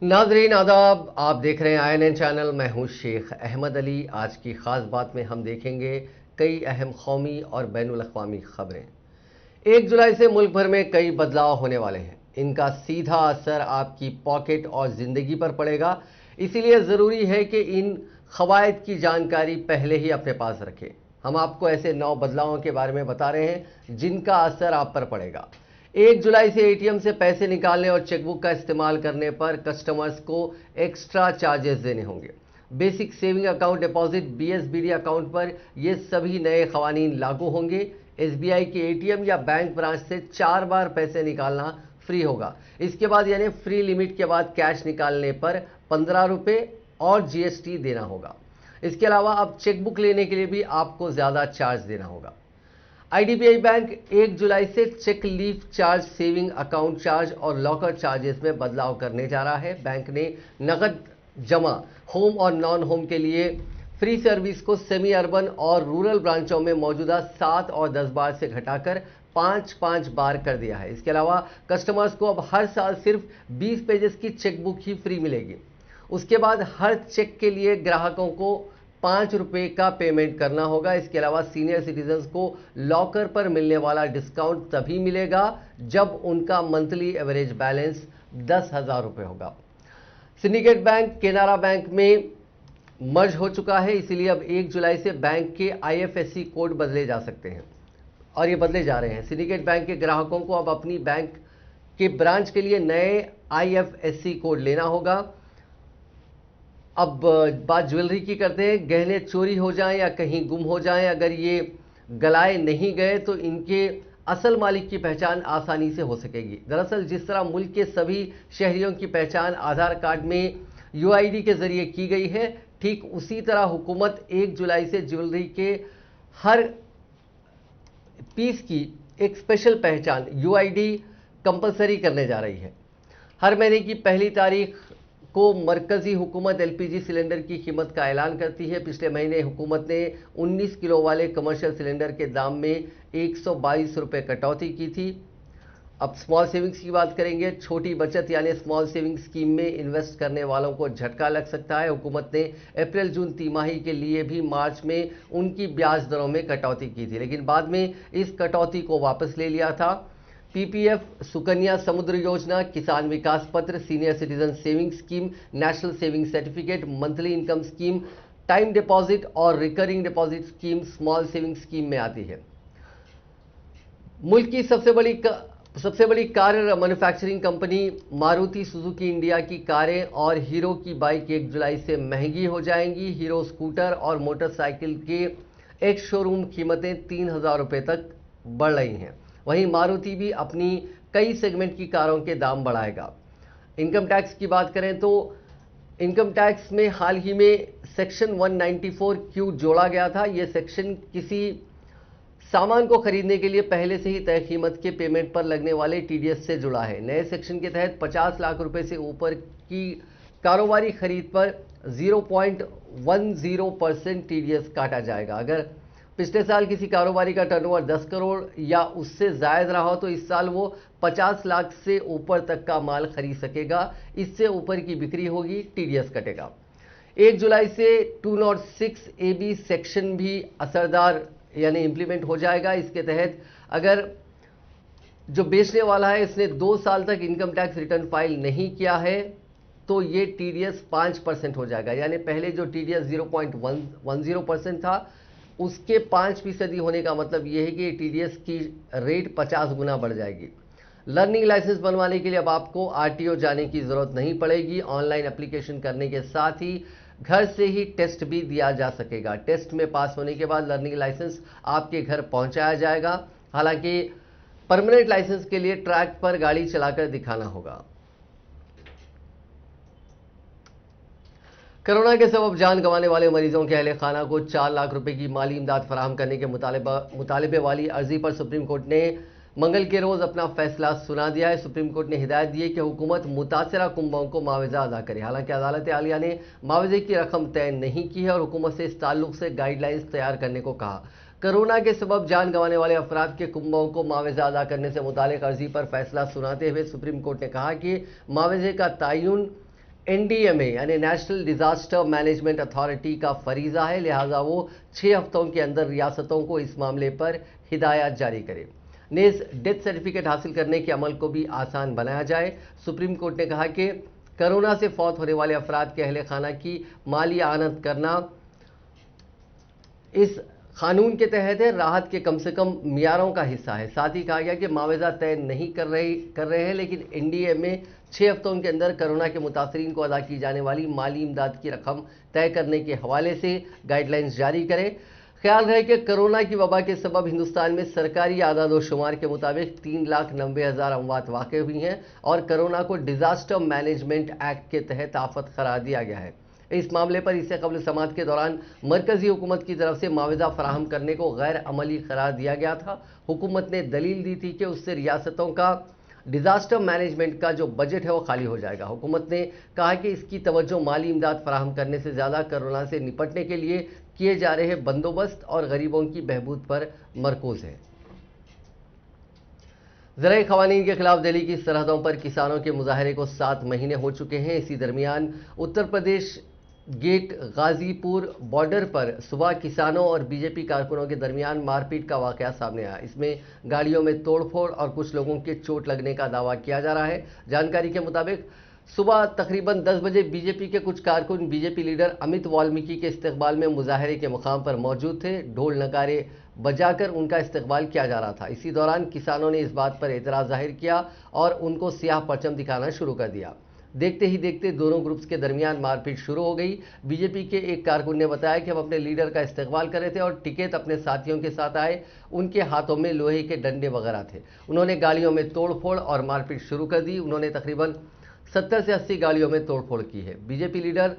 नाजरीन आदाब, आप देख रहे हैं INN चैनल। मैं हूं शेख अहमद अली। आज की खास बात में हम देखेंगे कई अहम कौमी और बैनुल अक़वामी खबरें। 1 जुलाई से मुल्क भर में कई बदलाव होने वाले हैं। इनका सीधा असर आपकी पॉकेट और ज़िंदगी पर पड़ेगा, इसीलिए ज़रूरी है कि इन क़वायद की जानकारी पहले ही अपने पास रखें। हम आपको ऐसे 9 बदलावों के बारे में बता रहे हैं जिनका असर आप पर पड़ेगा। 1 जुलाई से ATM से पैसे निकालने और चेकबुक का इस्तेमाल करने पर कस्टमर्स को एक्स्ट्रा चार्जेस देने होंगे। Basic saving account deposit BSBD account पर ये सभी नए क़वानीन लागू होंगे। SBI के ATM या बैंक ब्रांच से 4 बार पैसे निकालना फ्री होगा। इसके बाद यानी फ्री लिमिट के बाद कैश निकालने पर 15 रुपये और GST देना होगा। इसके अलावा अब चेकबुक लेने के लिए भी आपको ज़्यादा चार्ज देना होगा। IDBI बैंक 1 जुलाई से cheque leaf charge, saving account charge और लॉकर चार्जेस में बदलाव करने जा रहा है। बैंक ने नकद जमा होम और नॉन होम के लिए फ्री सर्विस को सेमी अर्बन और रूरल ब्रांचों में मौजूदा 7 और 10 बार से घटाकर 5-5 बार कर दिया है। इसके अलावा कस्टमर्स को अब हर साल सिर्फ 20 पेजेस की चेकबुक ही फ्री मिलेगी। उसके बाद हर चेक के लिए ग्राहकों को 5 रुपये का पेमेंट करना होगा। इसके अलावा सीनियर सिटीजन्स को लॉकर पर मिलने वाला डिस्काउंट तभी मिलेगा जब उनका मंथली एवरेज बैलेंस 10,000 रुपये होगा। सिंडिकेट बैंक केनरा बैंक में मर्ज हो चुका है, इसीलिए अब 1 जुलाई से बैंक के IFSC कोड बदले जा सकते हैं और ये बदले जा रहे हैं। सिंडिकेट बैंक के ग्राहकों को अब अपनी बैंक के ब्रांच के लिए नए IFSC कोड लेना होगा। अब बात ज्वेलरी की करते हैं। गहने चोरी हो जाएं या कहीं गुम हो जाएं, अगर ये गलाए नहीं गए तो इनके असल मालिक की पहचान आसानी से हो सकेगी। दरअसल जिस तरह मुल्क के सभी शहरियों की पहचान आधार कार्ड में UID के जरिए की गई है, ठीक उसी तरह हुकूमत 1 जुलाई से ज्वेलरी के हर पीस की एक स्पेशल पहचान UID कंपलसरी करने जा रही है। हर महीने की पहली तारीख को मरकजी हुकूमत LPG सिलेंडर की कीमत का ऐलान करती है। पिछले महीने हुकूमत ने 19 किलो वाले कमर्शियल सिलेंडर के दाम में 122 रुपये कटौती की थी। अब स्मॉल सेविंग्स की बात करेंगे। छोटी बचत यानी स्मॉल सेविंग स्कीम में इन्वेस्ट करने वालों को झटका लग सकता है। हुकूमत ने अप्रैल-जून तिमाही के लिए भी मार्च में उनकी ब्याज दरों में कटौती की थी, लेकिन बाद में इस कटौती को वापस ले लिया था। PPF, सुकन्या समुद्र योजना, Kisan Vikas Patra, senior citizen saving scheme, national saving certificate, monthly income scheme, time deposit और recurring deposit scheme small saving scheme में आती है। मुल्क की सबसे बड़ी car manufacturing company Maruti Suzuki India की कारें और हीरो की बाइक 1 जुलाई से महंगी हो जाएंगी। हीरो स्कूटर और मोटरसाइकिल के एक शोरूम कीमतें 3,000 रुपये तक बढ़ रही हैं। वहीं मारुति भी अपनी कई सेगमेंट की कारों के दाम बढ़ाएगा। इनकम टैक्स की बात करें तो इनकम टैक्स में हाल ही में सेक्शन 194Q जोड़ा गया था। यह सेक्शन किसी सामान को खरीदने के लिए पहले से ही तय कीमत के पेमेंट पर लगने वाले TDS से जुड़ा है। नए सेक्शन के तहत 50 लाख रुपए से ऊपर की कारोबारी खरीद पर 0.10% TDS काटा जाएगा। अगर पिछले साल किसी कारोबारी का टर्नओवर 10 करोड़ या उससे जायद रहा हो तो इस साल वो 50 लाख से ऊपर तक का माल खरीद सकेगा। इससे ऊपर की बिक्री होगी, TDS कटेगा। 1 जुलाई से 206AB सेक्शन भी असरदार यानी इंप्लीमेंट हो जाएगा। इसके तहत अगर जो बेचने वाला है इसने 2 साल तक इनकम टैक्स रिटर्न फाइल नहीं किया है तो ये TDS 5% हो जाएगा। यानी पहले जो TDS 0.10% था उसके 5% होने का मतलब यह है कि TDS की रेट 50 गुना बढ़ जाएगी। लर्निंग लाइसेंस बनवाने के लिए अब आपको RTO जाने की जरूरत नहीं पड़ेगी। ऑनलाइन एप्लीकेशन करने के साथ ही घर से ही टेस्ट भी दिया जा सकेगा। टेस्ट में पास होने के बाद लर्निंग लाइसेंस आपके घर पहुंचाया जाएगा। हालांकि परमानेंट लाइसेंस के लिए ट्रैक पर गाड़ी चलाकर दिखाना होगा। कोरोना के सबब जान गंवाने वाले मरीजों के अहले खाना को 4 लाख रुपए की माली इमदाद फराहम करने के मुतालबे वाली अर्जी पर सुप्रीम कोर्ट ने मंगल के रोज अपना फैसला सुना दिया है। सुप्रीम कोर्ट ने हिदायत दी है कि हुकूमत मुतासरा कुंबाओं को मुआवजा अदा करे। हालांकि अदालत आलिया ने मुआवजे की रकम तय नहीं की है और हुकूमत से इस ताल्लुक से गाइडलाइंस तैयार करने को कहा। कोरोना के सबब जान गंवाने वाले अफराद के कुंबाओं को मुआवजा अदा करने से मुतालिक अर्जी पर फैसला सुनाते हुए सुप्रीम कोर्ट ने कहा कि मुआवजे का तयन एनडीएमए यानी नेशनल डिजास्टर मैनेजमेंट अथॉरिटी का फरीजा है, लिहाजा वो 6 हफ्तों के अंदर रियासतों को इस मामले पर हिदायत जारी करे। नेज डेथ सर्टिफिकेट हासिल करने के अमल को भी आसान बनाया जाए। सुप्रीम कोर्ट ने कहा कि कोरोना से फौत होने वाले अफराद के अहले खाना की माली आनत करना इस कानून के तहत है, राहत के कम से कम मियारों का हिस्सा है। साथ ही कहा गया कि मुआवजा तय नहीं कर रहे हैं, लेकिन एनडीएमए 6 हफ्तों के अंदर कोरोना के मुतासरीन को अदा की जाने वाली माली इमदाद की रकम तय करने के हवाले से गाइडलाइंस जारी करे। ख्याल रहे कि कोरोना की वबा के सबब हिंदुस्तान में सरकारी आदाद व शुमार के मुताबिक 3,90,000 अमवात वाक़ हुई हैं और कोरोना को डिजास्टर मैनेजमेंट एक्ट के तहत आफत करार दिया गया है। इस मामले पर इससे कबल समात के दौरान मरकजी हुकूमत की तरफ से मुआवजा फराहम करने को गैर अमली करार दिया गया था। हुकूमत ने दलील दी थी कि उससे रियासतों का डिजास्टर मैनेजमेंट का जो बजट है वो खाली हो जाएगा। हुकूमत ने कहा कि इसकी तवज्जो माली इमदाद फराहम करने से ज़्यादा कोरोना से निपटने के लिए किए जा रहे बंदोबस्त और गरीबों की बहबूद पर मरकूज है। ज़राई क़वानीन के खिलाफ दिल्ली की सरहदों पर किसानों के मुजाहरे को 7 महीने हो चुके हैं। इसी दरमियान उत्तर प्रदेश गेट गाजीपुर बॉर्डर पर सुबह किसानों और बीजेपी कारकुनों के दरमियान मारपीट का वाकया सामने आया। इसमें गाड़ियों में तोड़फोड़ और कुछ लोगों के चोट लगने का दावा किया जा रहा है। जानकारी के मुताबिक सुबह तकरीबन 10 बजे बीजेपी के कुछ कारकुन बीजेपी लीडर अमित वाल्मीकि के इस्तकबाल में मुजाहरे के मुकाम पर मौजूद थे। ढोल नगारे बजाकर उनका इस्तकबाल किया जा रहा था। इसी दौरान किसानों ने इस बात पर एतराज़ जाहिर किया और उनको सियाह परचम दिखाना शुरू कर दिया। देखते ही देखते दोनों ग्रुप्स के दरमियान मारपीट शुरू हो गई। बीजेपी के एक कारकुन ने बताया कि हम अपने लीडर का इस्तकबाल कर रहे थे और टिकैत अपने साथियों के साथ आए। उनके हाथों में लोहे के डंडे वगैरह थे। उन्होंने गाड़ियों में तोड़फोड़ और मारपीट शुरू कर दी। उन्होंने तकरीबन 70 से 80 गाड़ियों में तोड़फोड़ की है। बीजेपी लीडर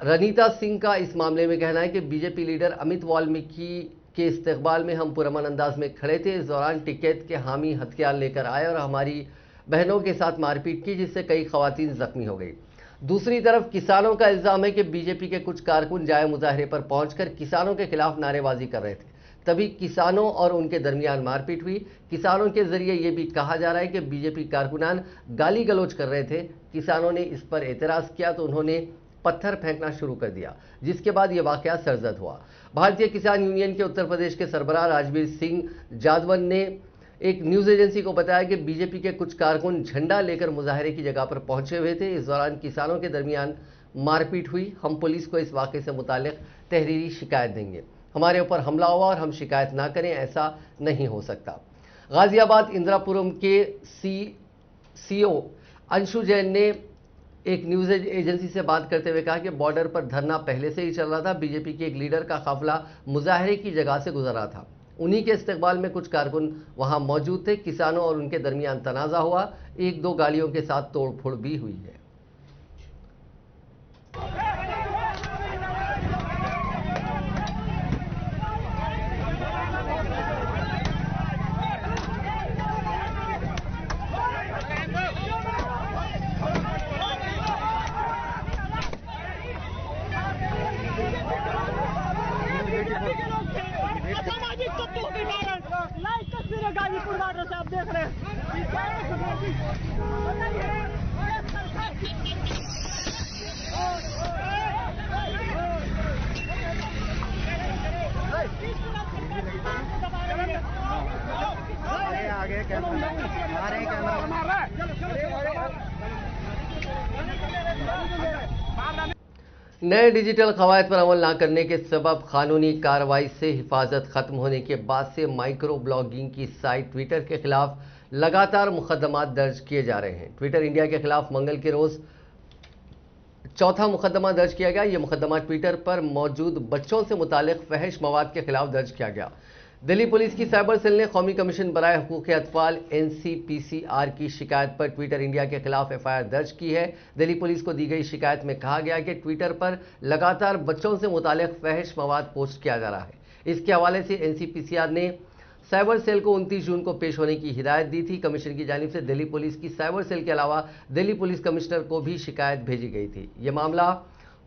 रनीता सिंह का इस मामले में कहना है कि बीजेपी लीडर अमित वाल्मीकि के इस्तकबाल में हम पुरअमन अंदाज में खड़े थे। इस दौरान टिकैत के हामी हथियार लेकर आए और हमारी बहनों के साथ मारपीट की, जिससे कई खवातीन जख्मी हो गई। दूसरी तरफ किसानों का इल्जाम है कि बीजेपी के कुछ कारकुन जाए मुजाहरे पर पहुंचकर किसानों के खिलाफ नारेबाजी कर रहे थे। तभी किसानों और उनके दरमियान मारपीट हुई। किसानों के जरिए यह भी कहा जा रहा है कि बीजेपी कारकुनान गाली गलौज कर रहे थे। किसानों ने इस पर एतराज किया तो उन्होंने पत्थर फेंकना शुरू कर दिया, जिसके बाद यह वाकया सरजद हुआ। भारतीय किसान यूनियन के उत्तर प्रदेश के सरबराह राजवीर सिंह जादवन ने एक न्यूज एजेंसी को बताया कि बीजेपी के कुछ कारकुन झंडा लेकर मुजाहरे की जगह पर पहुंचे हुए थे। इस दौरान किसानों के दरमियान मारपीट हुई। हम पुलिस को इस वाकये से मुताल्लिक तहरीरी शिकायत देंगे। हमारे ऊपर हमला हुआ और हम शिकायत ना करें, ऐसा नहीं हो सकता। गाजियाबाद इंदिरापुरम के सीओ अंशु जैन ने एक न्यूज एजेंसी से बात करते हुए कहा कि बॉर्डर पर धरना पहले से ही चल रहा था। बीजेपी के एक लीडर का काफिला मुजाहरे की जगह से गुजर रहा था। उन्हीं के इस्तकबाल में कुछ कारकुन वहां मौजूद थे। किसानों और उनके दरमियान तनाजा हुआ। 1-2 गाड़ियों के साथ तोड़फोड़ भी हुई है। गाजीपुर बॉर्डर से आप देख रहे हैं। आगे नए डिजिटल कवायद पर अमल न करने के सबब कानूनी कार्रवाई से हिफाजत खत्म होने के बाद से माइक्रो ब्लॉगिंग की साइट ट्विटर के खिलाफ लगातार मुकदमात दर्ज किए जा रहे हैं। ट्विटर इंडिया के खिलाफ मंगल के रोज चौथा मुकदमा दर्ज किया गया। यह मुकदमा ट्विटर पर मौजूद बच्चों से मुतालिक फहश मवाद के खिलाफ दर्ज किया गया। दिल्ली पुलिस की साइबर सेल ने कौमी कमीशन बराए हुकूक अतफाल NCPCR की शिकायत पर ट्विटर इंडिया के खिलाफ FIR दर्ज की है। दिल्ली पुलिस को दी गई शिकायत में कहा गया कि ट्विटर पर लगातार बच्चों से मुतालिक फहश मवाद पोस्ट किया जा रहा है। इसके हवाले से NCPCR ने साइबर सेल को 29 जून को पेश होने की हिदायत दी थी। कमीशन की जानिब से दिल्ली पुलिस की साइबर सेल के अलावा दिल्ली पुलिस कमिश्नर को भी शिकायत भेजी गई थी। यह मामला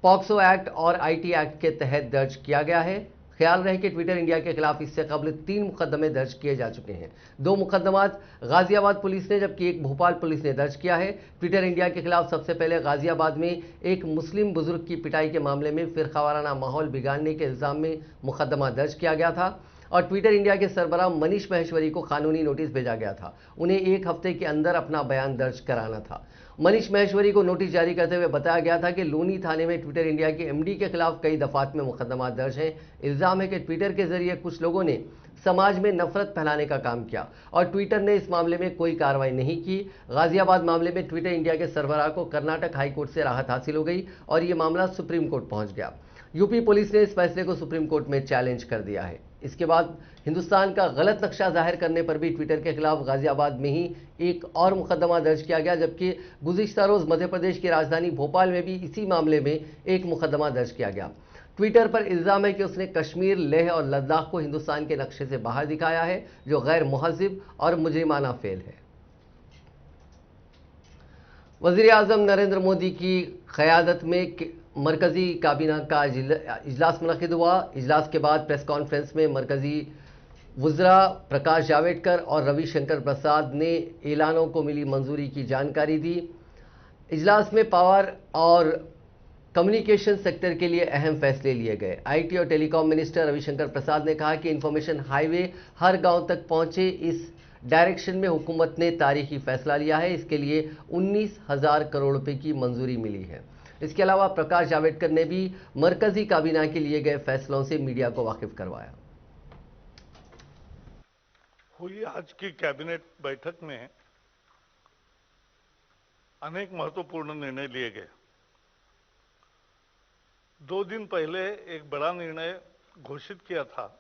पॉक्सो एक्ट और IT एक्ट के तहत दर्ज किया गया है। ख्याल रहे कि ट्विटर इंडिया के खिलाफ इससे कबल 3 मुकदमे दर्ज किए जा चुके हैं। 2 मुकदमात गाजियाबाद पुलिस ने जबकि 1 भोपाल पुलिस ने दर्ज किया है। ट्विटर इंडिया के खिलाफ सबसे पहले गाजियाबाद में एक मुस्लिम बुजुर्ग की पिटाई के मामले में फिरकावाराना माहौल बिगाड़ने के इल्जाम में मुकदमा दर्ज किया गया था और ट्विटर इंडिया के सरबराह मनीष महेश्वरी को कानूनी नोटिस भेजा गया था। उन्हें 1 हफ्ते के अंदर अपना बयान दर्ज कराना था। मनीष महेश्वरी को नोटिस जारी करते हुए बताया गया था कि लोनी थाने में ट्विटर इंडिया के एमडी के खिलाफ कई दफात में मुकदमा दर्ज है। इल्जाम है कि ट्विटर के जरिए कुछ लोगों ने समाज में नफरत फैलाने का काम किया और ट्विटर ने इस मामले में कोई कार्रवाई नहीं की। गाजियाबाद मामले में ट्विटर इंडिया के सरबराह को कर्नाटक हाईकोर्ट से राहत हासिल हो गई और ये मामला सुप्रीम कोर्ट पहुंच गया। यूपी पुलिस ने इस फैसले को सुप्रीम कोर्ट में चैलेंज कर दिया है। इसके बाद हिंदुस्तान का गलत नक्शा जाहिर करने पर भी ट्विटर के खिलाफ गाजियाबाद में ही एक और मुकदमा दर्ज किया गया, जबकि गुज़िश्ता रोज मध्य प्रदेश की राजधानी भोपाल में भी इसी मामले में एक मुकदमा दर्ज किया गया। ट्विटर पर इल्जाम है कि उसने कश्मीर, लेह और लद्दाख को हिंदुस्तान के नक्शे से बाहर दिखाया है, जो गैर मुहज़्ज़िब और मुजरिमाना फेल है। वज़ीर आज़म नरेंद्र मोदी की क़यादत में मरकज़ी काबीना का इजलास मुनक़िद हुआ। इजलास के बाद प्रेस कॉन्फ्रेंस में मरकज़ी वज़रा प्रकाश जावड़ेकर और रविशंकर प्रसाद ने ऐलानों को मिली मंजूरी की जानकारी दी। इजलास में पावर और कम्युनिकेशन सेक्टर के लिए अहम फैसले लिए गए। आईटी और टेलीकॉम मिनिस्टर रविशंकर प्रसाद ने कहा कि इंफॉर्मेशन हाईवे हर गांव तक पहुंचे, इस डायरेक्शन में हुकूमत ने तारीखी फैसला लिया है। इसके लिए 19,000 करोड़ रुपए की मंजूरी मिली है। इसके अलावा प्रकाश जावड़ेकर ने भी मरकजी काबीना के लिए गए फैसलों से मीडिया को वाकिफ करवाया। हुई आज की कैबिनेट बैठक में अनेक महत्वपूर्ण निर्णय लिए गए। 2 दिन पहले एक बड़ा निर्णय घोषित किया था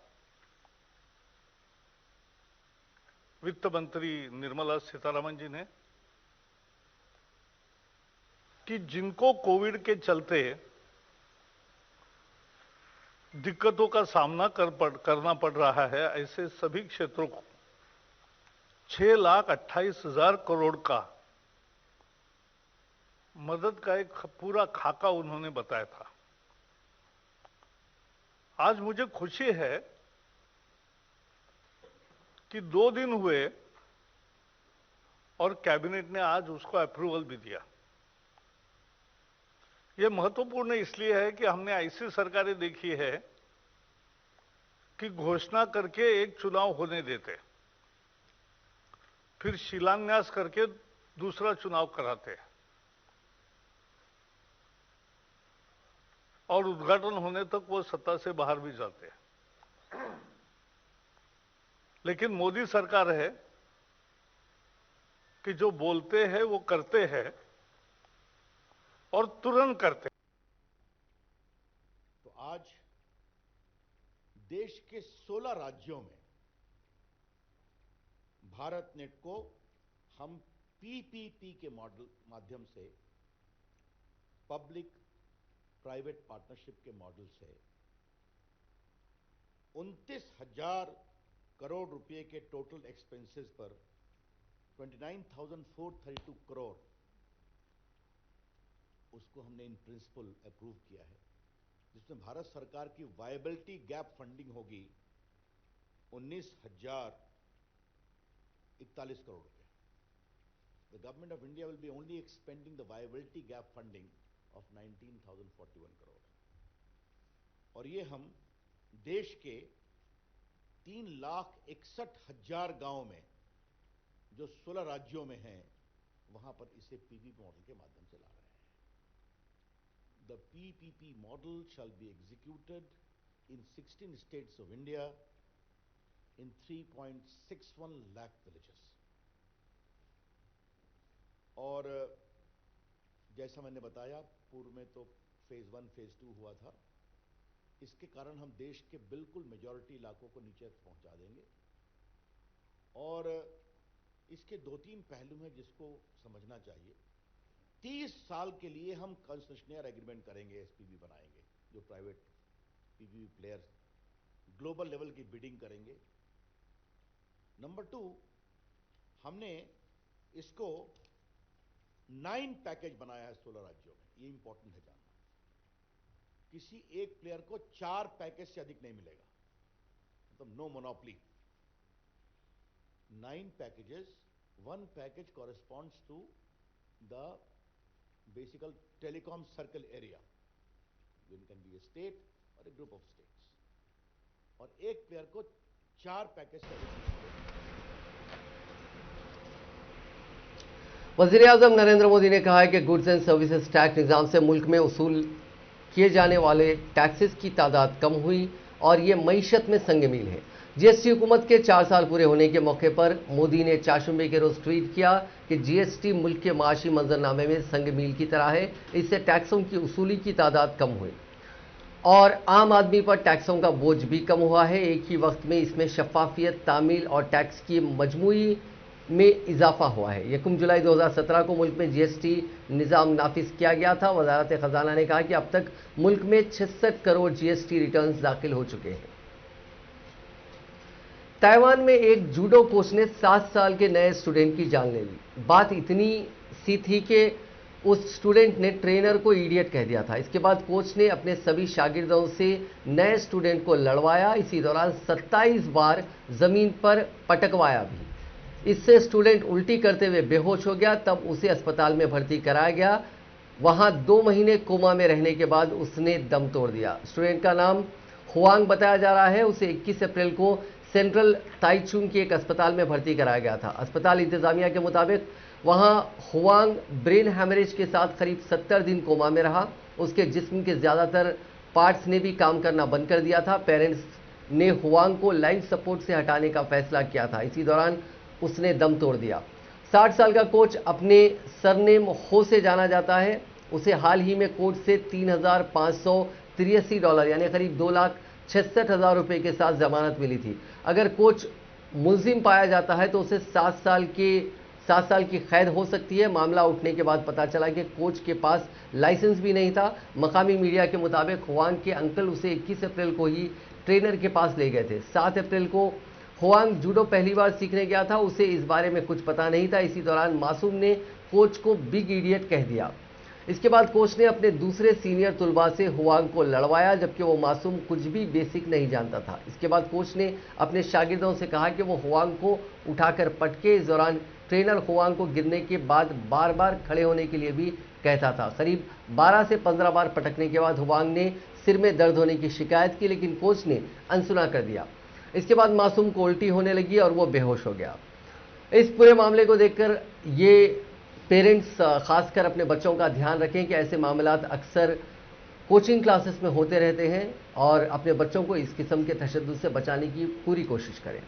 वित्त मंत्री निर्मला सीतारमण जी ने कि जिनको कोविड के चलते दिक्कतों का सामना करना पड़ रहा है, ऐसे सभी क्षेत्रों को 6,28,000 करोड़ का मदद का एक पूरा खाका उन्होंने बताया था। आज मुझे खुशी है कि 2 दिन हुए और कैबिनेट ने आज उसको अप्रूवल भी दिया। यह महत्वपूर्ण इसलिए है कि हमने ऐसी सरकारें देखी है कि घोषणा करके एक चुनाव होने देते, फिर शिलान्यास करके दूसरा चुनाव कराते और उद्घाटन होने तक वो सत्ता से बाहर भी जाते हैं। लेकिन मोदी सरकार है कि जो बोलते हैं वो करते हैं और तुरंत करते हैं। तो आज देश के 16 राज्यों में भारत नेट को हम पीपीपी के मॉडल माध्यम से, पब्लिक प्राइवेट पार्टनरशिप के मॉडल से 29,000 करोड़ रुपए के टोटल एक्सपेंसेस पर 29,432 करोड़ उसको हमने इन प्रिंसिपल अप्रूव किया है, जिसमें भारत सरकार की वायबिलिटी गैप फंडिंग होगी 19,041 करोड़ रुपए। The government of India will be only expending the viability gap funding of 19,041 crore. और ये हम देश के 3,61,000 गांव में जो 16 राज्यों में हैं, वहां पर इसे पीपीपी मॉडल के माध्यम से ला रहे हैं। The PPP model shall be executed in 16 states of India in 3.61 lakh villages। और जैसा मैंने बताया, पूर्व में तो फेज 1 फेज 2 हुआ था। इसके कारण हम देश के बिल्कुल मेजॉरिटी इलाकों को नीचे पहुंचा देंगे। और इसके 2-3 पहलू हैं जिसको समझना चाहिए। 30 साल के लिए हम कंसेशनर एग्रीमेंट करेंगे, एसपीवी बनाएंगे, जो private PPP players global level की बिडिंग करेंगे। नंबर 2, हमने इसको 9 पैकेज बनाया है 16 राज्यों में। ये इंपॉर्टेंट है जानना। किसी एक प्लेयर को 4 पैकेज से अधिक नहीं मिलेगा। मतलब no monopoly. 9 packages, 1 package corresponds to the basic telecom circle area. It can be a state or a group of states. और एक पेयर को 4 पैकेज का वज़ीर-ए-आज़म नरेंद्र मोदी ने कहा है कि गुड्स एंड सर्विसेज टैक्स निज़ाम से मुल्क में वसूल किए जाने वाले टैक्सेस की तादाद कम हुई और ये मईशत में संग-मील है। जीएसटी हुकूमत के 4 साल पूरे होने के मौके पर मोदी ने चारशंबे के रोज ट्वीट किया कि जीएसटी मुल्क के माशी मंजरनामे में संग-मील की तरह है। इससे टैक्सों की वसूली की तादाद कम हुई और आम आदमी पर टैक्सों का बोझ भी कम हुआ है। एक ही वक्त में इसमें शफाफियत, तामील और टैक्स की मजमूई में इजाफा हुआ है। 1 जुलाई 2017 को मुल्क में जीएसटी निज़ाम नाफिज किया गया था। वजारत खजाना ने कहा कि अब तक मुल्क में 66 करोड़ जीएसटी रिटर्न्स दाखिल हो चुके हैं। ताइवान में एक जूडो कोच ने 7 साल के नए स्टूडेंट की जान ले ली। बात इतनी सी थी कि उस स्टूडेंट ने ट्रेनर को इडियट कह दिया था। इसके बाद कोच ने अपने सभी शागिर्दों से नए स्टूडेंट को लड़वाया। इसी दौरान 27 बार जमीन पर पटकवाया भी। इससे स्टूडेंट उल्टी करते हुए बेहोश हो गया। तब उसे अस्पताल में भर्ती कराया गया। वहां 2 महीने कोमा में रहने के बाद उसने दम तोड़ दिया। स्टूडेंट का नाम हुआंग बताया जा रहा है। उसे 21 अप्रैल को सेंट्रल ताइचुंग के एक अस्पताल में भर्ती कराया गया था। अस्पताल इंतजामिया के मुताबिक वहां हुआंग ब्रेन हैमरेज के साथ करीब 70 दिन कोमा में रहा। उसके जिस्म के ज़्यादातर पार्ट्स ने भी काम करना बंद कर दिया था। पेरेंट्स ने हुआंग को लाइफ सपोर्ट से हटाने का फैसला किया था। इसी दौरान उसने दम तोड़ दिया। 60 साल का कोच अपने सरनेम हो से जाना जाता है। उसे हाल ही में कोर्ट से $3,583 यानी करीब 2,66,000 रुपये के साथ जमानत मिली थी। अगर कोच मुलजिम पाया जाता है तो उसे 7 साल की कैद हो सकती है। मामला उठने के बाद पता चला कि कोच के पास लाइसेंस भी नहीं था। मकामी मीडिया के मुताबिक हुआंग के अंकल उसे 21 अप्रैल को ही ट्रेनर के पास ले गए थे। 7 अप्रैल को हुआंग जूडो पहली बार सीखने गया था। उसे इस बारे में कुछ पता नहीं था। इसी दौरान मासूम ने कोच को बिग इडियट कह दिया। इसके बाद कोच ने अपने दूसरे सीनियर तुलबा से हुआंग को लड़वाया, जबकि वो मासूम कुछ भी बेसिक नहीं जानता था। इसके बाद कोच ने अपने शागिर्दों से कहा कि वो हुआंग को उठाकर पटके। इस दौरान ट्रेनर हुआंग को गिरने के बाद बार बार खड़े होने के लिए भी कहता था। करीब 12 से 15 बार पटकने के बाद हुआंग ने सिर में दर्द होने की शिकायत की, लेकिन कोच ने अनसुना कर दिया। इसके बाद मासूम को उल्टी होने लगी और वो बेहोश हो गया। इस पूरे मामले को देखकर ये पेरेंट्स खासकर अपने बच्चों का ध्यान रखें कि ऐसे मामलात अक्सर कोचिंग क्लासेस में होते रहते हैं और अपने बच्चों को इस किस्म के तशद्दुद से बचाने की पूरी कोशिश करें।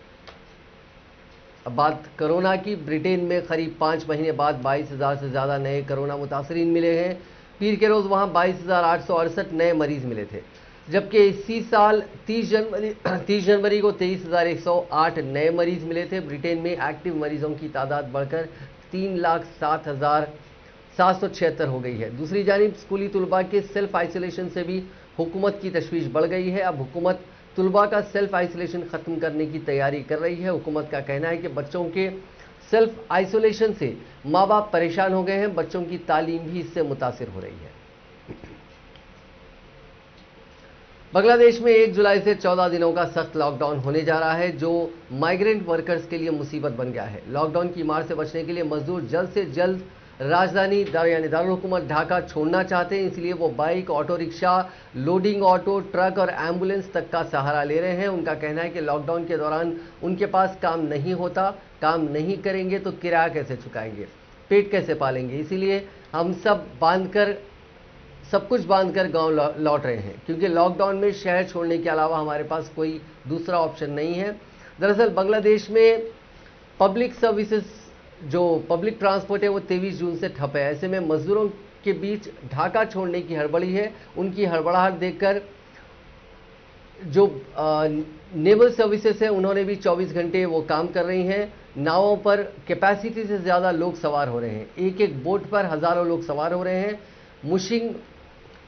अब बात कोरोना की। ब्रिटेन में करीब 5 महीने बाद 22,000 से ज़्यादा नए कोरोना मुतासरीन मिले हैं। पीर के रोज़ वहाँ 22,868 नए मरीज़ मिले थे, जबकि इसी साल 30 जनवरी को 23,108 नए मरीज़ मिले थे। ब्रिटेन में एक्टिव मरीजों की तादाद बढ़कर 3,07,776 हो गई है। दूसरी जानिब स्कूली तुलबा के सेल्फ आइसोलेशन से भी हुकूमत की तशवीश बढ़ गई है। अब हुकूमत तुलबा का सेल्फ आइसोलेशन ख़त्म करने की तैयारी कर रही है। हुकूमत का कहना है कि बच्चों के सेल्फ आइसोलेशन से माँ बाप परेशान हो गए हैं। बच्चों की तालीम भी इससे मुतासिर हो रही है। बांग्लादेश में 1 जुलाई से 14 दिनों का सख्त लॉकडाउन होने जा रहा है, जो माइग्रेंट वर्कर्स के लिए मुसीबत बन गया है। लॉकडाउन की मार से बचने के लिए मजदूर जल्द से जल्द राजधानी दारुल हुकूमत ढाका छोड़ना चाहते हैं। इसलिए वो bike, auto rickshaw, loading auto, truck और एम्बुलेंस तक का सहारा ले रहे हैं। उनका कहना है कि लॉकडाउन के दौरान उनके पास काम नहीं होता। काम नहीं करेंगे तो किराया कैसे चुकाएंगे, पेट कैसे पालेंगे। इसीलिए हम सब कुछ बांधकर गांव लौट रहे हैं, क्योंकि लॉकडाउन में शहर छोड़ने के अलावा हमारे पास कोई दूसरा ऑप्शन नहीं है। दरअसल बांग्लादेश में पब्लिक सर्विसेज, जो पब्लिक ट्रांसपोर्ट है, वो 23 जून से ठप है। ऐसे में मजदूरों के बीच ढाका छोड़ने की हड़बड़ी है। उनकी हड़बड़ाहट देखकर जो नेवल सर्विसेज है, उन्होंने भी 24 घंटे वो काम कर रही हैं। नावों पर कैपेसिटी से ज़्यादा लोग सवार हो रहे हैं। एक एक बोट पर हज़ारों लोग सवार हो रहे हैं।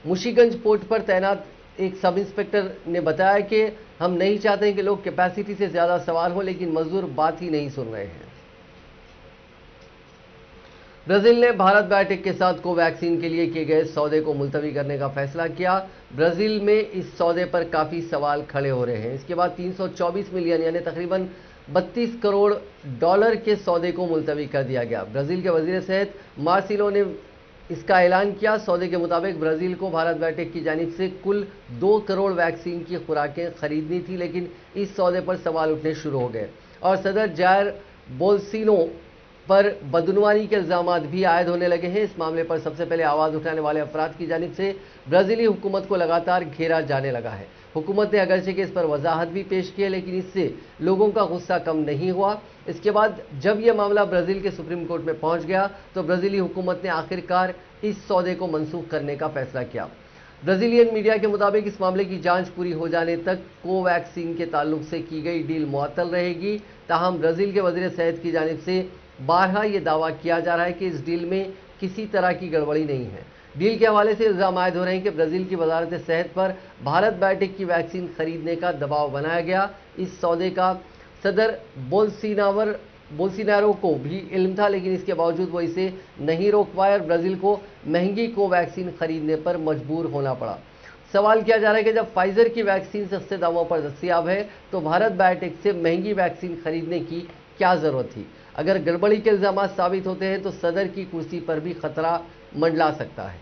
मुशीगंज पोर्ट पर तैनात एक सब इंस्पेक्टर ने बताया कि हम नहीं चाहते कि लोग कैपेसिटी से ज़्यादा सवार हो, लेकिन मजदूर बात ही नहीं सुन रहे हैं। ब्राजील ने भारत बायोटेक के साथ कोवैक्सीन के लिए किए गए सौदे को मुलतवी करने का फैसला किया। ब्राजील में इस सौदे पर काफी सवाल खड़े हो रहे हैं। इसके बाद 324 मिलियन यानी तकरीबन 32 करोड़ डॉलर के सौदे को मुलतवी कर दिया गया। ब्राजील के वजीर सेहत मार्सिलो ने इसका ऐलान किया। सौदे के मुताबिक ब्राजील को भारत बायोटेक की जानिब से कुल 2 करोड़ वैक्सीन की खुराकें खरीदनी थी, लेकिन इस सौदे पर सवाल उठने शुरू हो गए और सदर जायर बोल्सिनो पर बदनुमानी के इल्जाम भी आयद होने लगे हैं। इस मामले पर सबसे पहले आवाज उठाने वाले अफराद की जानिब से ब्राजीली हुकूमत को लगातार घेरा जाने लगा है। हुकूमत ने अगरचे कि इस पर वजाहत भी पेश की है, लेकिन इससे लोगों का गुस्सा कम नहीं हुआ। इसके बाद जब यह मामला ब्राजील के सुप्रीम कोर्ट में पहुंच गया तो ब्राजीली हुकूमत ने आखिरकार इस सौदे को मनसूख करने का फैसला किया। ब्राजीलियन मीडिया के मुताबिक इस मामले की जांच पूरी हो जाने तक कोवैक्सीन के ताल्लुक से की गई डील मुअत्तल रहेगी। ताहम ब्राजील के वजीर सेहत की जानिब से बारहा यह दावा किया जा रहा है कि इस डील में किसी तरह की गड़बड़ी नहीं है। डील के हवाले से इल्जाम आयद हो रहे हैं कि ब्राजील की वजारत सेहत पर भारत बायोटेक की वैक्सीन खरीदने का दबाव बनाया गया। इस सौदे का सदर बोल्सिनारो को भी इल्म था, लेकिन इसके बावजूद वो इसे नहीं रोक पाए और ब्राजील को महंगी कोवैक्सीन खरीदने पर मजबूर होना पड़ा। सवाल किया जा रहा है कि जब फाइजर की वैक्सीन सस्ते दामों पर दस्तयाब है तो भारत बायोटेक से महंगी वैक्सीन खरीदने की क्या जरूरत थी। अगर गड़बड़ी के इल्जाम साबित होते हैं तो सदर की कुर्सी पर भी खतरा मंडला सकता है।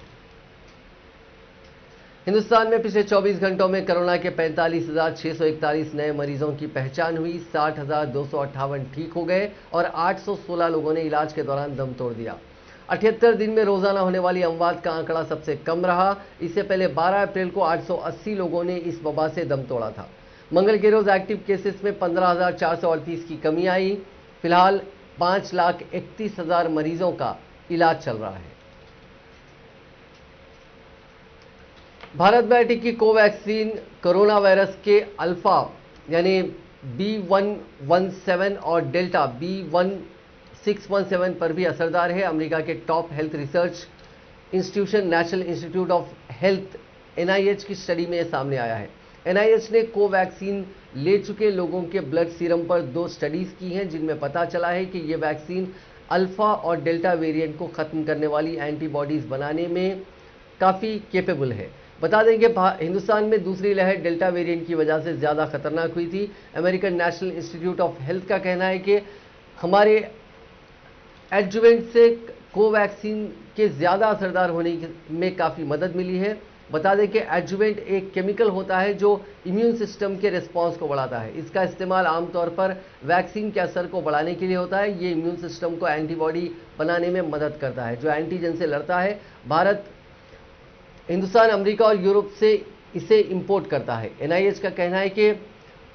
हिंदुस्तान में पिछले 24 घंटों में कोरोना के 45,641 नए मरीजों की पहचान हुई। 60,258 ठीक हो गए और 816 लोगों ने इलाज के दौरान दम तोड़ दिया। 78 दिन में रोजाना होने वाली अमवात का आंकड़ा सबसे कम रहा। इससे पहले 12 अप्रैल को 880 लोगों ने इस वबा से दम तोड़ा था। मंगल के रोज एक्टिव केसेस में 15,438 की कमी आई। फिलहाल 5,31,000 मरीजों का इलाज चल रहा है। भारत बायोटेक की कोवैक्सीन कोरोना वायरस के अल्फा यानी B117 और डेल्टा B1617 पर भी असरदार है। अमेरिका के top health research institution national institute of health NIH की स्टडी में यह सामने आया है। NIH ने कोवैक्सीन ले चुके लोगों के ब्लड सीरम पर 2 स्टडीज की हैं, जिनमें पता चला है कि यह वैक्सीन अल्फा और डेल्टा वेरिएंट को खत्म करने वाली एंटीबॉडीज बनाने में काफी कैपेबल है। बता दें कि हिंदुस्तान में दूसरी लहर डेल्टा वेरिएंट की वजह से ज्यादा खतरनाक हुई थी। American national institute of health का कहना है कि हमारे एडजुवेंट से कोवैक्सीन के ज्यादा असरदार होने में काफी मदद मिली है। बता दें कि एडजुवेंट एक केमिकल होता है जो इम्यून सिस्टम के रिस्पांस को बढ़ाता है। इसका इस्तेमाल आमतौर पर वैक्सीन के असर को बढ़ाने के लिए होता है। ये इम्यून सिस्टम को एंटीबॉडी बनाने में मदद करता है जो एंटीजन से लड़ता है। भारत, हिंदुस्तान, अमेरिका और यूरोप से इसे इंपोर्ट करता है। NIH का कहना है कि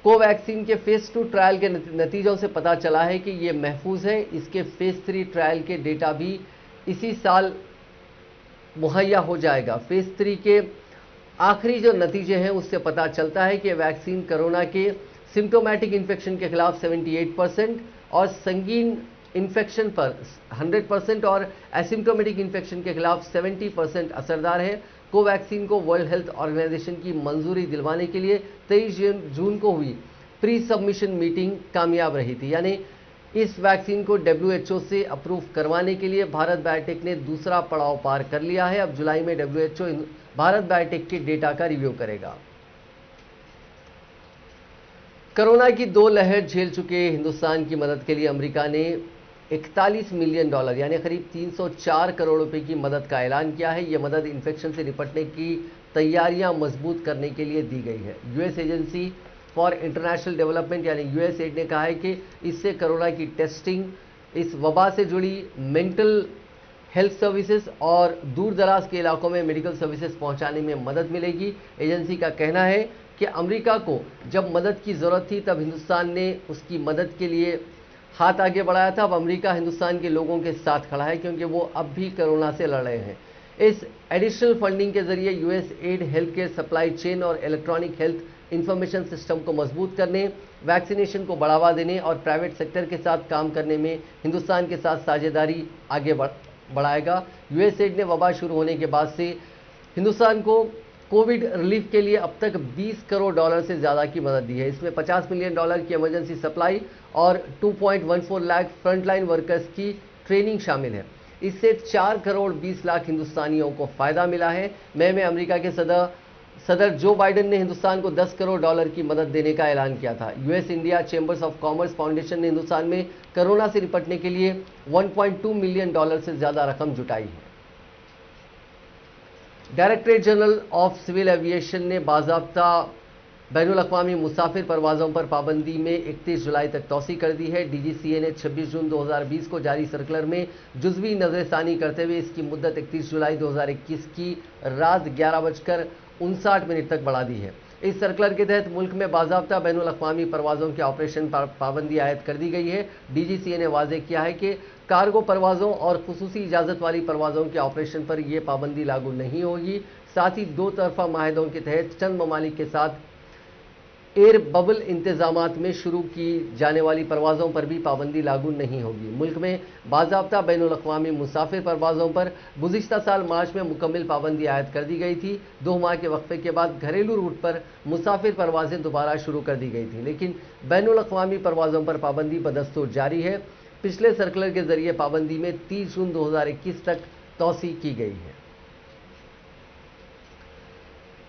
कोवैक्सीन के फेज 2 ट्रायल के नतीजों से पता चला है कि ये महफूज है। इसके फेज 3 ट्रायल के डेटा भी इसी साल मुहैया हो जाएगा। फेज 3 के आखिरी जो नतीजे हैं उससे पता चलता है कि वैक्सीन कोरोना के सिम्टोमेटिक इन्फेक्शन के खिलाफ 78% और संगीन इन्फेक्शन पर 100% और एसिम्टोमेटिक इन्फेक्शन के खिलाफ 70% असरदार है। कोवैक्सीन को वर्ल्ड हेल्थ ऑर्गेनाइजेशन की मंजूरी दिलवाने के लिए 23 जून को हुई प्री सबमिशन मीटिंग कामयाब रही थी। यानी इस वैक्सीन को WHO से अप्रूव करवाने के लिए भारत बायोटेक ने दूसरा पड़ाव पार कर लिया है। अब जुलाई में WHO भारत बायोटेक के डेटा का रिव्यू करेगा। कोरोना की 2 लहर झेल चुके हिंदुस्तान की मदद के लिए अमेरिका ने $41 मिलियन यानी करीब 304 करोड़ रुपए की मदद का ऐलान किया है। यह मदद इन्फेक्शन से निपटने की तैयारियां मजबूत करने के लिए दी गई है। US agency for international development यानी USAID ने कहा है कि इससे कोरोना की टेस्टिंग, इस वबा से जुड़ी मेंटल हेल्थ सर्विसेज और दूर दराज के इलाकों में मेडिकल सर्विसेज पहुंचाने में मदद मिलेगी। एजेंसी का कहना है कि अमेरिका को जब मदद की जरूरत थी तब हिंदुस्तान ने उसकी मदद के लिए हाथ आगे बढ़ाया था। अब अमेरिका हिंदुस्तान के लोगों के साथ खड़ा है क्योंकि वो अब भी कोरोना से लड़ रहे हैं। इस एडिशनल फंडिंग के जरिए USAID health care supply chain और इलेक्ट्रॉनिक हेल्थ इंफॉर्मेशन सिस्टम को मजबूत करने, वैक्सीनेशन को बढ़ावा देने और प्राइवेट सेक्टर के साथ काम करने में हिंदुस्तान के साथ साझेदारी आगे बढ़ाएगा। USAID ने वबा शुरू होने के बाद से हिंदुस्तान को कोविड रिलीफ के लिए अब तक $20 करोड़ से ज़्यादा की मदद दी है। इसमें $50 मिलियन की इमरजेंसी सप्लाई और 2.14 लाख फ्रंटलाइन वर्कर्स की ट्रेनिंग शामिल है। इससे 4 करोड़ 20 लाख हिंदुस्तानियों को फायदा मिला है। मई में अमेरिका के सदर जो बाइडेन ने हिंदुस्तान को $10 करोड़ की मदद देने का ऐलान किया था। US India chambers of commerce foundation ने हिंदुस्तान में कोरोना से निपटने के लिए $1.2 मिलियन से ज्यादा रकम जुटाई है। Directorate general of civil aviation ने बाज़ाब्ता बैनुल-अक़वामी मुसाफिर परवाज़ों पर पाबंदी में 31 जुलाई तक तौसी कर दी है। डीजीसीए ने 26 जून 2020 को जारी सर्कुलर में जुज़वी नज़रसानी करते हुए इसकी मुद्दत 31 जुलाई 2021 की रात 11:59 तक बढ़ा दी है। इस सर्कुलर के तहत मुल्क में बाज़ाब्ता बैनुल-अक़वामी परवाज़ों के ऑपरेशन पर पाबंदी आयद कर दी गई है। डीजीसीए ने वाज़ेह किया है कि कार्गो परवाज़ों और खुसूसी इजाज़त वाली परवाज़ों के ऑपरेशन पर यह पाबंदी लागू नहीं होगी। साथ ही दो तरफा माहिदों के तहत चंद ममालिक के साथ एयर बबल इंतजामात में शुरू की जाने वाली परवाज़ों पर भी पाबंदी लागू नहीं होगी। मुल्क में बाज़ाब्ता बैनुल-अक़वामी मुसाफिर परवाज़ों पर गुज़िश्ता साल मार्च में मुकम्मल पाबंदी आयद कर दी गई थी। 2 माह के वक्फे के बाद घरेलू रूट पर मुसाफिर परवाज़ें दोबारा शुरू कर दी गई थी, लेकिन बैनुल-अक़वामी परवाज़ों पर पाबंदी बदस्तूर जारी है। पिछले सर्कुलर के जरिए पाबंदी में 30 जून 2021 तक तौसी की गई है।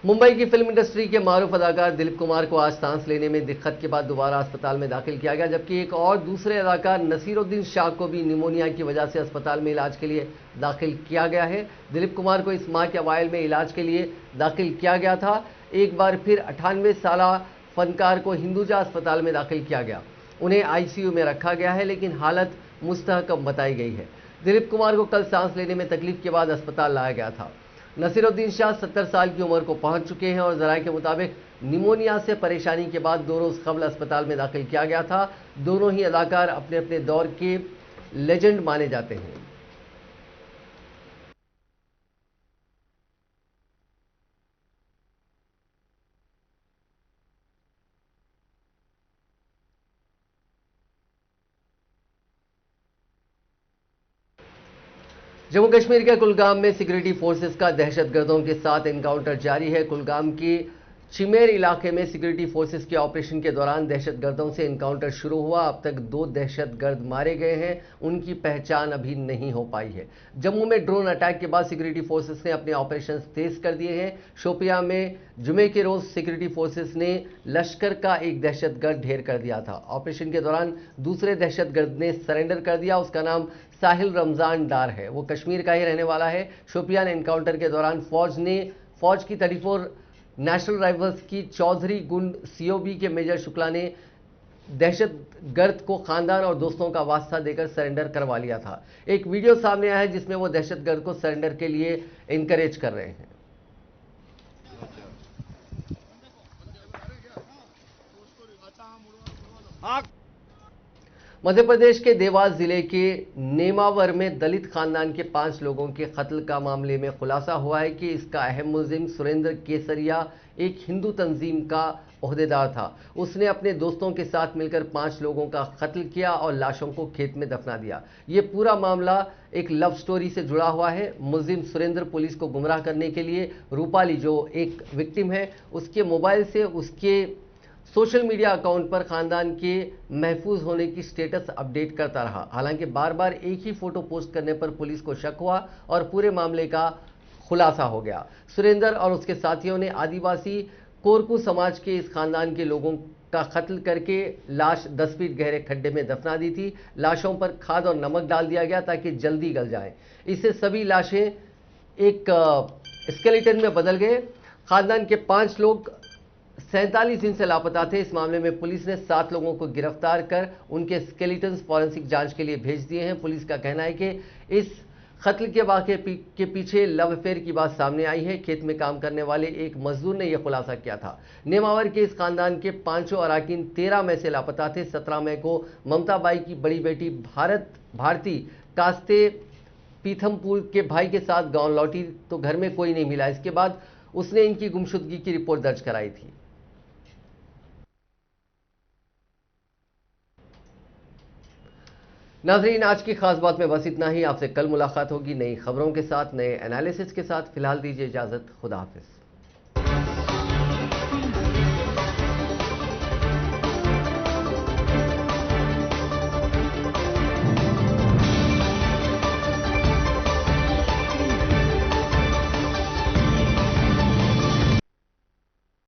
मुंबई की फिल्म इंडस्ट्री के मारूफ अदाकार दिलीप कुमार को आज सांस लेने में दिक्कत के बाद दोबारा अस्पताल में दाखिल किया गया, जबकि एक और दूसरे अदाकार नसीरुद्दीन शाह को भी निमोनिया की वजह से अस्पताल में इलाज के लिए दाखिल किया गया है। दिलीप कुमार को इस माह के अवाइल में इलाज के लिए दाखिल किया गया था। एक बार फिर 98 साला फनकार को हिंदुजा अस्पताल में दाखिल किया गया। उन्हें आईसीयू में रखा गया है, लेकिन हालत मुस्तहकम बताई गई है। दिलीप कुमार को कल सांस लेने में तकलीफ के बाद अस्पताल लाया गया था। नसीरुद्दीन शाह 70 साल की उम्र को पहुंच चुके हैं और जराये के मुताबिक निमोनिया से परेशानी के बाद 2 रोज कबल अस्पताल में दाखिल किया गया था। दोनों ही अदाकार अपने अपने दौर के लेजेंड माने जाते हैं। जम्मू कश्मीर के कुलगाम में सिक्योरिटी फोर्सेस का दहशतगर्दों के साथ एनकाउंटर जारी है। कुलगाम के चिमेर इलाके में सिक्योरिटी फोर्सेस के ऑपरेशन के दौरान दहशतगर्दों से एनकाउंटर शुरू हुआ। अब तक 2 दहशतगर्द मारे गए हैं, उनकी पहचान अभी नहीं हो पाई है। जम्मू में ड्रोन अटैक के बाद सिक्योरिटी फोर्सेस ने अपने ऑपरेशन तेज कर दिए हैं। शोपियां में जुमे के रोज सिक्योरिटी फोर्सेस ने लश्कर का एक दहशतगर्द ढेर कर दिया था। ऑपरेशन के दौरान दूसरे दहशतगर्द ने सरेंडर कर दिया। उसका नाम साहिल रमजान डार है, वो कश्मीर का ही रहने वाला है। शोपियान एनकाउंटर के दौरान फौज की 34 नेशनल राइफल्स की चौधरी गुंड सीओबी के मेजर शुक्ला ने दहशतगर्द को खानदान और दोस्तों का वास्ता देकर सरेंडर करवा लिया था। एक वीडियो सामने आया है जिसमें वो दहशतगर्द को सरेंडर के लिए इनकरेज कर रहे हैं। मध्य प्रदेश के देवास जिले के नेमावर में दलित खानदान के 5 लोगों के कत्ल का मामले में खुलासा हुआ है कि इसका अहम मुलजिम सुरेंद्र केसरिया एक हिंदू तंजीम का ओहदेदार था। उसने अपने दोस्तों के साथ मिलकर 5 लोगों का कत्ल किया और लाशों को खेत में दफना दिया। ये पूरा मामला एक लव स्टोरी से जुड़ा हुआ है। मुलजिम सुरेंद्र पुलिस को गुमराह करने के लिए रूपाली, जो एक विक्टिम है, उसके मोबाइल से उसके सोशल मीडिया अकाउंट पर खानदान के महफूज होने की स्टेटस अपडेट करता रहा। हालांकि बार बार एक ही फोटो पोस्ट करने पर पुलिस को शक हुआ और पूरे मामले का खुलासा हो गया। सुरेंद्र और उसके साथियों ने आदिवासी कोरकू समाज के इस खानदान के लोगों का कत्ल करके लाश 10 फीट गहरे खड्डे में दफना दी थी। लाशों पर खाद और नमक डाल दिया गया ताकि जल्दी गल जाए। इससे सभी लाशें एक स्केलेटन में बदल गए। खानदान के 5 लोग 47 दिन से लापता थे। इस मामले में पुलिस ने 7 लोगों को गिरफ्तार कर उनके स्केलेटन्स फॉरेंसिक जांच के लिए भेज दिए हैं। पुलिस का कहना है कि इस कत्ल के वाक़े के पीछे लव अफेयर की बात सामने आई है। खेत में काम करने वाले एक मजदूर ने यह खुलासा किया था। नेमावर के इस खानदान के 5 अराकीन 13 मई से लापता थे। 17 मई को ममता बाई की बड़ी बेटी भारती कास्ते पीथमपुर के भाई के साथ गांव लौटी तो घर में कोई नहीं मिला। इसके बाद उसने इनकी गुमशुदगी की रिपोर्ट दर्ज कराई थी। नाज़रीन, आज की खास बात में बस इतना ही। आपसे कल मुलाकात होगी नई खबरों के साथ, नए एनालिसिस के साथ। फिलहाल दीजिए इजाजत। खुदा हाफिज।